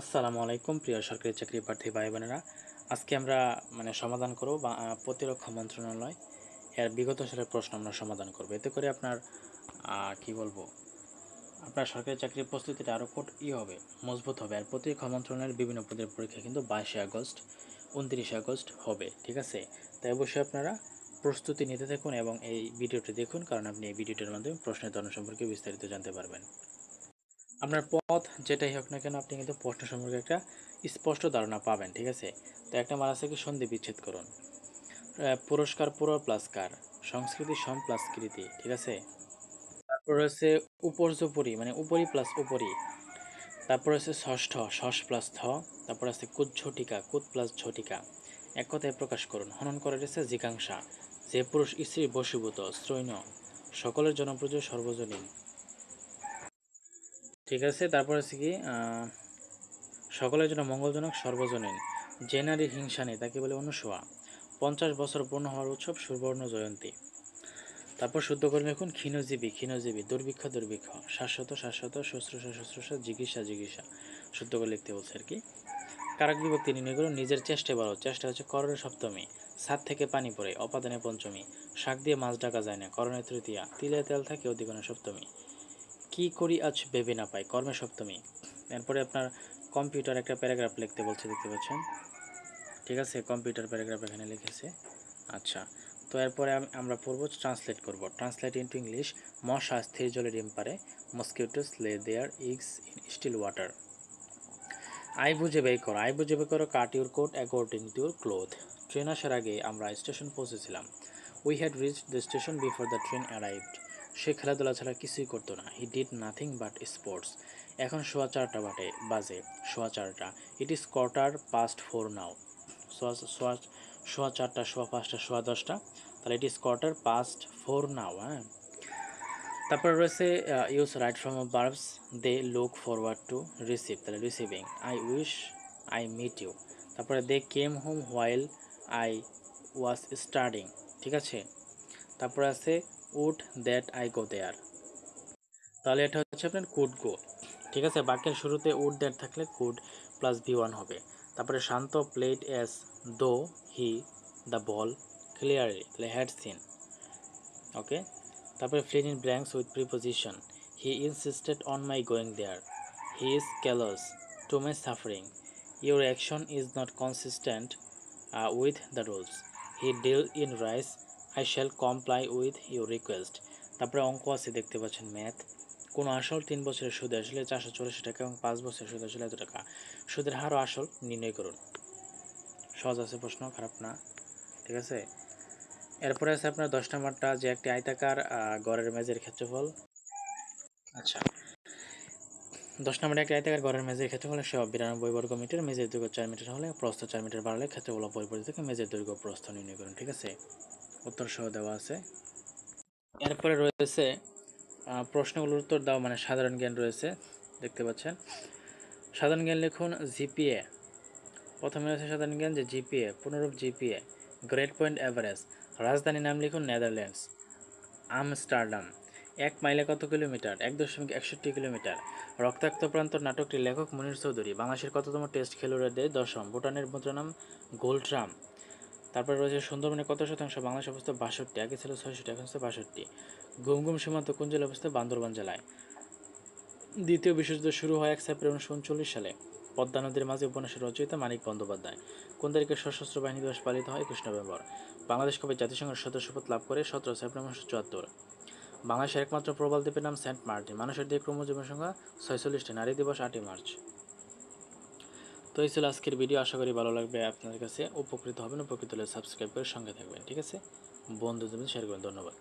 আসসালামু আলাইকুম প্রিয় সরকারি চাকরি প্রার্থী ভাই বোনেরা। আজকে আমরা সমাধান করব প্রতিরক্ষা মন্ত্রণালয় এর বিগত সালের প্রশ্ন আমরা সমাধান করব। এতে করে আপনার কি বলবো, আপনার সরকারি চাকরির প্রস্তুতিটা আরও হবে, মজবুত হবে। আর প্রতিরক্ষা মন্ত্রণালয়ের বিভিন্ন পদের পরীক্ষা কিন্তু 22 আগস্ট 29 আগস্ট হবে, ঠিক আছে? তাই অবশ্যই আপনারা প্রস্তুতি নিতে থাকুন এবং এই ভিডিওটি দেখুন, কারণ আপনি এই ভিডিওটির মাধ্যমে প্রশ্নের ধরন সম্পর্কে বিস্তারিত জানতে পারবেন। আপনার পথ যেটাই হোক না কেন, আপনি কিন্তু প্রশ্ন সম্পর্কে একটা স্পষ্ট ধারণা পাবেন, ঠিক আছে? তো একটা মার আছে কি, সন্ধি বিচ্ছেদ করুন। পুরস্কার পুর প্লাস কার, সংস্কৃতি সম প্লাস কৃতি, ঠিক আছে? তারপর হচ্ছে উপর্যুপরি, মানে উপরি প্লাস উপরি। তারপর হচ্ছে ষষ্ঠ, ষষ্ঠ প্লাস থ। তারপর আছে কুৎ ঝটিকা, কুৎ প্লাস ঝটিকা। এক কথায় প্রকাশ করুন। হনন করে রয়েছে জিজ্ঞাসা, যে পুরুষ স্ত্রী বশীভূত, স্ত্রৈণ, সকলের জনপ্রিয়, সর্বজনীন, ঠিক আছে? তারপর আছে কি, সকলের জন্য মঙ্গলজনক, সর্বজনীন। যে নারীর হিংসা নেই তাকে বলে অনুসোয়া। 50 বছর পূর্ণ হওয়ার উৎসব সুবর্ণ জয়ন্তী। তারপর শুদ্ধ করে লিখুন, ক্ষীণজীবী, ক্ষীণজীবী, দুর্ভিক্ষ, দুর্ভিক্ষ, শাশ্বত, শাশ্বত, শুশ্রূষা, শুশ্রূষা, জিজ্ঞাসা, জিজ্ঞাসা। শুদ্ধ করে লিখতে বলছে আর কি। কারক বিভক্তি নির্ণয় করুন। নিজের চেষ্টা বলো, চেষ্টা হচ্ছে করণের সপ্তমী। ছাদ থেকে পানি পড়ে, অপাদানে পঞ্চমী। শাক দিয়ে মাছ ঢাকা যায় না, করণের তৃতীয়া। তিলে তেল থাকে, অধিকরণে সপ্তমী। কি করি আজ ভেবে না পাই, কর্মে সপ্তমী। এরপরে আপনার কম্পিউটার একটা প্যারাগ্রাফ লিখতে বলছে, দেখতে পাচ্ছেন, ঠিক আছে? কম্পিউটার প্যারাগ্রাফ এখানে লিখেছে। আচ্ছা, তো এরপরে আমরা পড়ব, ট্রান্সলেট করব। Translate into English. মশা স্থির জলে ডিম পারে, mosquitoes lay their eggs in still water. আই বুঝে বের করো, আই বুঝে বের করো, cut your coat according to your cloth. Train আসার আগে আমরা স্টেশন পৌঁছেছিলাম। We had reached the station before the train arrived. সে খেলাধুলা ছাড়া কিছুই করতো না। He did nothing but sports. এখন সোয়া চারটা বাজে, সোয়া চারটা। It is quarter past 4 now. সোয়া সোয়া সোয়া চারটা, সোয়া পাঁচটা, সোয়া দশটা, তাহলে it is quarter past 4 now. হ্যাঁ, তারপরে রয়েছে use right form verbs they look forward to, receive, তাহলে receiving. I wish I met you. তারপরে they came home while I was studying, ঠিক আছে? তারপরে আছে would that I go there, তাহলে এটা হচ্ছে আপনার কুড গো, ঠিক আছে? বাক্যের শুরুতে উড দ্যাট থাকলে কুড প্লাস V1 হবে। তারপরে শান্ত প্লেড এস দো হি দ্য বল ক্লিয়ারলি, তাহলে হ্যাড সিন, ওকে? তারপরে fill in blanks with preposition. He insisted on my going there. He is callous to my suffering. Your action is not consistent with the rules. He dealt in rice. I shall comply with your request. তারপরে অঙ্ক আছে, দেখতে পাচ্ছেন, math. কোনো আসল 3 বছরের সুদে আসলে 484 টাকা এবং 5 বছরের সুদে আসলে এত টাকা। সুদের হার ও আসল নির্ণয় করুন। সহজ আছে প্রশ্ন, খারাপ না, ঠিক আছে? এরপরে আছে আপনার 10 নাম্বারটা, যে একটি আয়তাকার গড়ের মেঝের ক্ষেত্রফল। আচ্ছা, 10 নম্বরে একটি আয়তাকার গড়ের মেঝের ক্ষেত্রফল 192 বর্গ মিটার। মেঝের দৈর্ঘ্য 4 মিটার হলে প্রস্থ 4 মিটার বাড়ালে ক্ষেত্রফল অপরিবর্তিত থেকে মেঝের দৈর্ঘ্য প্রস্থ নির্ণয় করুন, ঠিক আছে? উত্তর সহ দেওয়া আছে। এরপরে রয়েছে প্রশ্নগুলোর উত্তর দাও, মানে সাধারণ জ্ঞান রয়েছে, দেখতে পাচ্ছেন। সাধারণ জ্ঞান লিখুন জিপিএ। প্রথমে আছে সাধারণ জ্ঞান, যে জিপিএ, পুনরূপ জিপিএ, গ্রেড পয়েন্ট অ্যাভারেজ। রাজধানীর নাম লিখুন নেদারল্যান্ডস, আমস্টারডাম। 1 মাইলে কত কিলোমিটার? 1.61 কিলোমিটার। রক্তাক্ত প্রান্তর নাটকটির লেখক মনির চৌধুরী। বাংলাদেশের কততম টেস্ট খেলুড়ের দেশ? 10ম। ভুটানের মুদ্রা নাম গোল্ডট্রাম। তারপরে রয়েছে সুন্দরবনে কত শতাংশ বাংলাদেশ অবস্থিত? 62। আগে ছিল 66, এখন হচ্ছে 62। গুমগুম সীমান্ত কোন জেলায় অবস্থিত? বান্দরবান জেলায়। দ্বিতীয় বিশ্বযুদ্ধ শুরু হয় 1 সেপ্টেম্বর 1939 সালে। পদ্মা নদীর মাঝে উপন্যাসের রচয়িতা মানিক বন্দ্যোপাধ্যায়। কোন তারিখে সশস্ত্র বাহিনী দিবস পালিত হয়? 21 নভেম্বর। বাংলাদেশ কবে জাতিসংঘের সদস্যপদ লাভ করে? 17 সেপ্টেম্বর 1974। বাংলাদেশের একমাত্র প্রবাল দ্বীপের নাম সেন্ট মার্টিন। মানুষের দিয়ে ক্রোমোজোমের সংখ্যা 46টি। নারী দিবস 8 মার্চ। তো এই ছিল আজকের ভিডিও, আশা করি ভালো লাগবে আপনাদের কাছে, উপকৃত হবেন। উপকৃত হলে সাবস্ক্রাইব করে সঙ্গে থাকবেন, ঠিক আছে? বন্ধুদের শেয়ার করবেন। ধন্যবাদ।